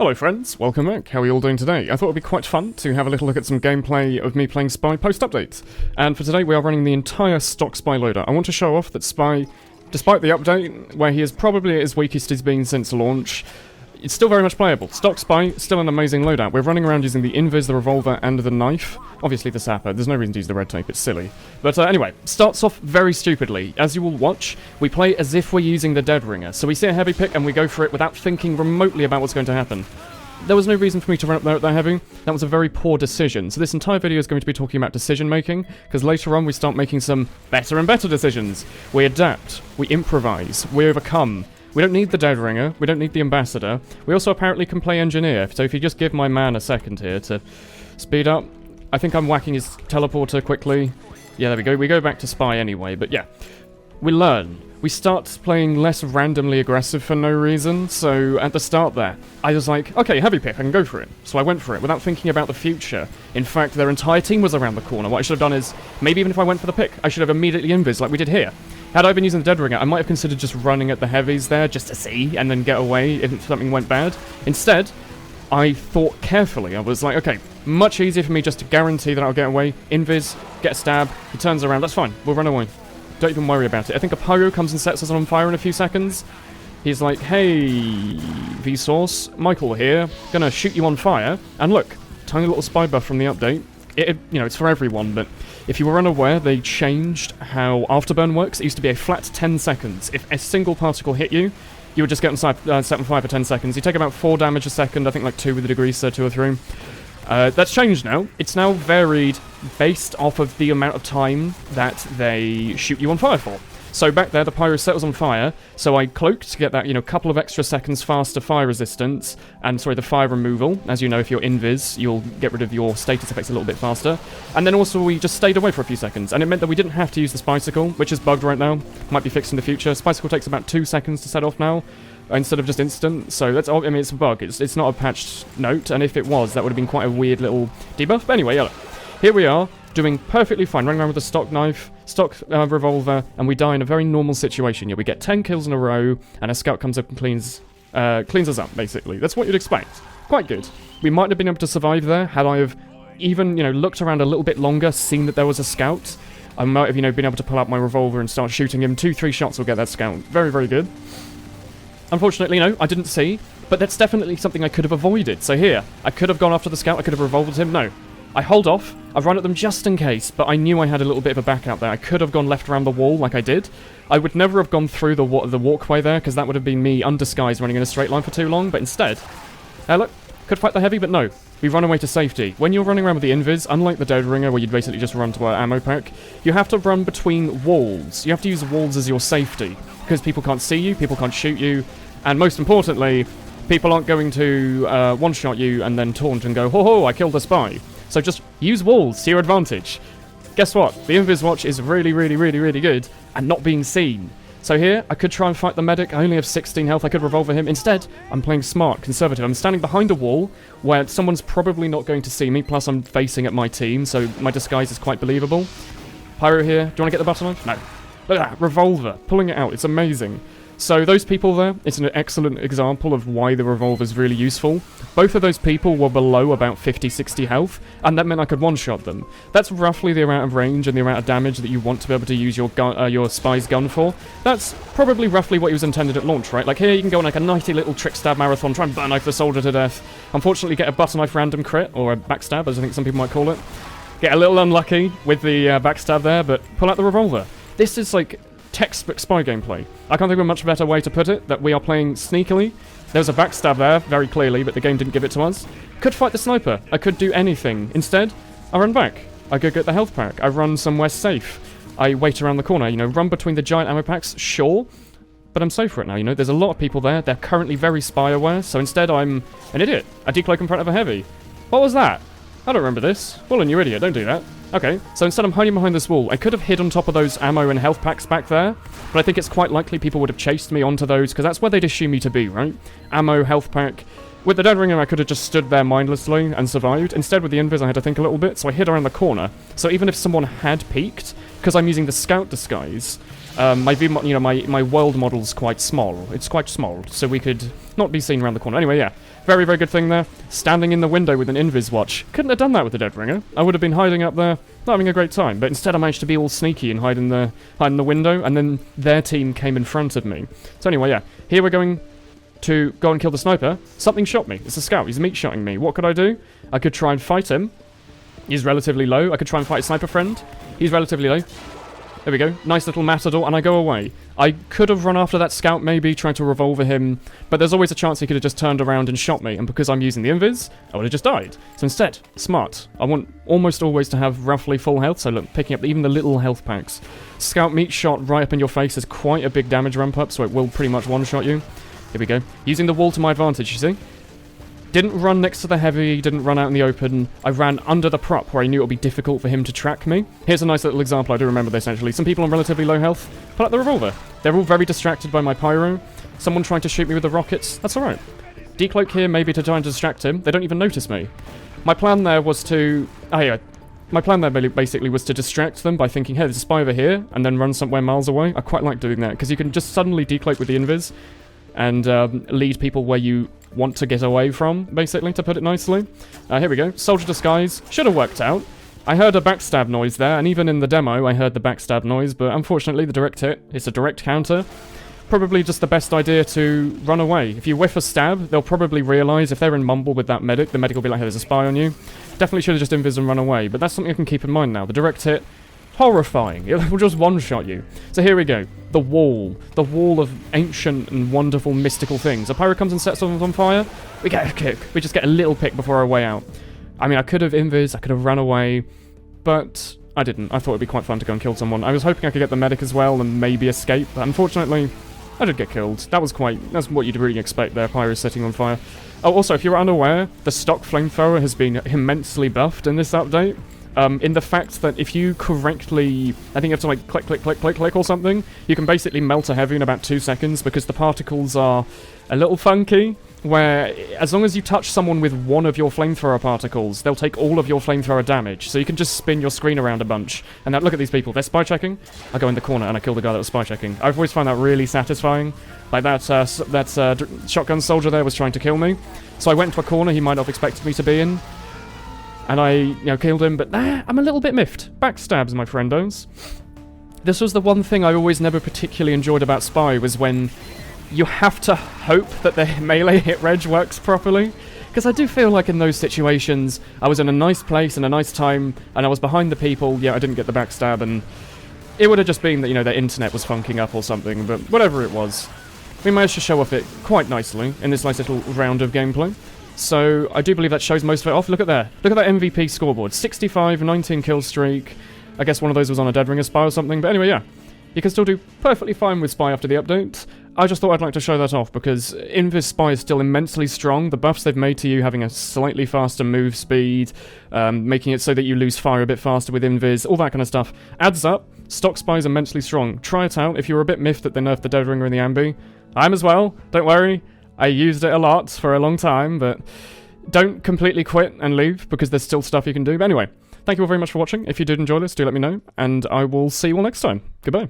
Hello friends, welcome back. How are you all doing today? I thought it would be quite fun to have a little look at some gameplay of me playing Spy post-update. And for today we are running the entire stock Spy loader. I want to show off that Spy, despite the update, where he is probably at his weakest he's been since launch, it's still very much playable. Stock Spy, still an amazing loadout. We're running around using the invis, the revolver, and the knife. Obviously the sapper, there's no reason to use the red tape, it's silly. But anyway, starts off very stupidly. As you will watch, we play as if we're using the dead ringer. So we see a heavy pick and we go for it without thinking remotely about what's going to happen. There was no reason for me to run up there at that heavy. That was a very poor decision. So this entire video is going to be talking about decision making, because later on we start making some better and better decisions. We adapt, we improvise, we overcome. We don't need the dead ringer, we don't need the ambassador. We also apparently can play engineer, so if you just give my man a second here to speed up. I think I'm whacking his teleporter quickly. Yeah, there we go. We go back to Spy anyway, but yeah. We learn. We start playing less randomly aggressive for no reason, so at the start there, I was like, okay, heavy pick, I can go for it. So I went for it without thinking about the future. In fact, their entire team was around the corner. What I should have done is, maybe even if I went for the pick, I should have immediately invis like we did here. Had I been using the dead ringer, I might have considered just running at the heavies there, just to see, and then get away if something went bad. Instead, I thought carefully. I was like, okay, much easier for me just to guarantee that I'll get away. Invis, get a stab, he turns around, that's fine, we'll run away. Don't even worry about it. I think a pyro comes and sets us on fire in a few seconds. He's like, hey, Vsauce, Michael here, gonna shoot you on fire. And look, tiny little spy buff from the update. You know, it's for everyone, but if you were unaware, they changed how Afterburn works. It used to be a flat 10 seconds. If a single particle hit you, you would just get set on fire for 10 seconds. You take about 4 damage a second, I think like 2 with the degrees, so 2 or 3. That's changed now. It's now varied based off of the amount of time that they shoot you on fire for. So back there, the pyro set was on fire, so I cloaked to get that, you know, couple of extra seconds faster fire resistance, and sorry, the fire removal. As you know, if you're invis, you'll get rid of your status effects a little bit faster. And then also we just stayed away for a few seconds, and it meant that we didn't have to use the Spicicle, which is bugged right now. Might be fixed in the future. Spicicle takes about 2 seconds to set off now, instead of just instant, so that's, I mean, it's a bug. It's not a patched note, and if it was, that would have been quite a weird little debuff. But anyway, yeah, look. Here we are, doing perfectly fine, running around with a stock knife, stock revolver, and we die in a very normal situation. Yeah, we get 10 kills in a row, and a scout comes up and cleans us up, basically. That's what you'd expect. Quite good. We might have been able to survive there, had I have even, you know, looked around a little bit longer, seen that there was a scout. I might have, you know, been able to pull out my revolver and start shooting him. 2-3 shots will get that scout. Very, very good. Unfortunately, no, I didn't see, but that's definitely something I could have avoided. So here, I could have gone after the scout, I could have revolvered him. No. I hold off, I've run at them just in case, but I knew I had a little bit of a backup there. I could have gone left around the wall like I did. I would never have gone through the walkway there, because that would have been me undisguised running in a straight line for too long, but instead, look, could fight the heavy, but no. We run away to safety. When you're running around with the invis, unlike the dead ringer where you'd basically just run to an ammo pack, you have to run between walls. You have to use walls as your safety, because people can't see you, people can't shoot you, and most importantly, people aren't going to one-shot you and then taunt and go, ho ho, I killed the spy. So just use walls to your advantage. Guess what? The invis watch is really, really, really, really good at not being seen. So here, I could try and fight the medic. I only have 16 health. I could revolver him. Instead, I'm playing smart, conservative. I'm standing behind a wall where someone's probably not going to see me, plus I'm facing at my team, so my disguise is quite believable. Pyro here. Do you want to get the button on? No. Look at that. Revolver. Pulling it out. It's amazing. So those people there, it's an excellent example of why the revolver is really useful. Both of those people were below about 50-60 health, and that meant I could one-shot them. That's roughly the amount of range and the amount of damage that you want to be able to use your gun, your spy's gun for. That's probably roughly what he was intended at launch, right? Like here you can go on like a nighty little trick stab marathon, try and butter knife the soldier to death. Unfortunately get a butter knife random crit, or a backstab as I think some people might call it. Get a little unlucky with the backstab there, but pull out the revolver. This is like textbook spy gameplay. I can't think of a much better way to put it, that we are playing sneakily. There's a backstab there, very clearly, but the game didn't give it to us. Could fight the sniper. I could do anything. Instead, I run back. I go get the health pack. I run somewhere safe. I wait around the corner, you know, run between the giant ammo packs, sure, but I'm safe right now, you know. There's a lot of people there. They're currently very spy aware, so instead I'm an idiot. I decloak in front of a heavy. What was that? I don't remember this. Woolen, you idiot, don't do that. Okay, so instead I'm hiding behind this wall. I could have hid on top of those ammo and health packs back there, but I think it's quite likely people would have chased me onto those, because that's where they'd assume me to be, right? Ammo, health pack. With the Deadringer, I could have just stood there mindlessly and survived. Instead, with the Invis, I had to think a little bit, so I hid around the corner. So even if someone had peeked, because I'm using the Scout disguise, my world model's quite small. It's quite small, so we could not be seen around the corner. Anyway, yeah. Very, very good thing there. Standing in the window with an Invis watch. Couldn't have done that with the Deadringer. I would have been hiding up there, not having a great time. But instead I managed to be all sneaky and hide in the window, and then their team came in front of me. So anyway, yeah. Here we're going to go and kill the sniper. Something shot me. It's a scout. He's meat-shotting me. What could I do? I could try and fight him. He's relatively low. I could try and fight a sniper friend. He's relatively low. There we go. Nice little matador, and I go away. I could have run after that scout, maybe, trying to revolver him, but there's always a chance he could have just turned around and shot me, and because I'm using the invis, I would have just died. So instead, smart. I want almost always to have roughly full health, so look, picking up even the little health packs. Scout meat shot right up in your face is quite a big damage ramp up, so it will pretty much one-shot you. Here we go. Using the wall to my advantage, you see? Didn't run next to the heavy, didn't run out in the open. I ran under the prop where I knew it would be difficult for him to track me. Here's a nice little example, I do remember this actually. Some people on relatively low health pull out the revolver. They're all very distracted by my pyro. Someone trying to shoot me with the rockets, that's alright. Decloak here maybe to try and distract him. They don't even notice me. My plan there was to... My plan there basically was to distract them by thinking, hey, there's a spy over here, and then run somewhere miles away. I quite like doing that, because you can just suddenly decloak with the invis and lead people where you want to get away from, basically, to put it nicely. Here we go. Soldier disguise. Should have worked out. I heard a backstab noise there, and even in the demo, I heard the backstab noise, but unfortunately, the direct hit, it's a direct counter. Probably just the best idea to run away. If you whiff a stab, they'll probably realise if they're in mumble with that medic, the medic will be like, hey, there's a spy on you. Definitely should have just invis and run away, but that's something I can keep in mind now. The direct hit, horrifying. It will just one-shot you. So here we go. The wall of ancient and wonderful mystical things. A pyro comes and sets someone on fire. We get a kick. We just get a little pick before our way out. I mean, I could have invis, I could have run away, but I didn't. I thought it'd be quite fun to go and kill someone. I was hoping I could get the medic as well and maybe escape, but unfortunately, I did get killed. That's what you'd really expect there, pyro setting on fire. Oh, also, if you're unaware, the stock flamethrower has been immensely buffed in this update. In the fact that if you correctly, I think you have to like click, click, click, click, click or something, you can basically melt a heavy in about 2 seconds because the particles are a little funky, where as long as you touch someone with one of your flamethrower particles, they'll take all of your flamethrower damage, so you can just spin your screen around a bunch. And now look at these people, they're spy checking. I go in the corner and I kill the guy that was spy checking. I've always found that really satisfying. Like that shotgun soldier there was trying to kill me, so I went to a corner he might not have expected me to be in. And I, killed him, but I'm a little bit miffed. Backstabs, my friendos. This was the one thing I always never particularly enjoyed about Spy, was when you have to hope that the melee hit reg works properly. Because I do feel like in those situations, I was in a nice place and a nice time, and I was behind the people, I didn't get the backstab, and it would have just been that, their internet was funking up or something, but whatever it was. We managed to show off it quite nicely in this nice little round of gameplay. So, I do believe that shows most of it off. Look at there. Look at that MVP scoreboard. 65, 19 kill streak. I guess one of those was on a Deadringer Spy or something. But anyway, yeah. You can still do perfectly fine with Spy after the update. I just thought I'd like to show that off because Invis Spy is still immensely strong. The buffs they've made to you, having a slightly faster move speed, making it so that you lose fire a bit faster with Invis, all that kind of stuff, adds up. Stock Spy is immensely strong. Try it out if you're a bit miffed that they nerfed the Deadringer and the Ambi. I'm as well. Don't worry. I used it a lot for a long time, but don't completely quit and leave because there's still stuff you can do. But anyway, thank you all very much for watching. If you did enjoy this, do let me know, and I will see you all next time. Goodbye.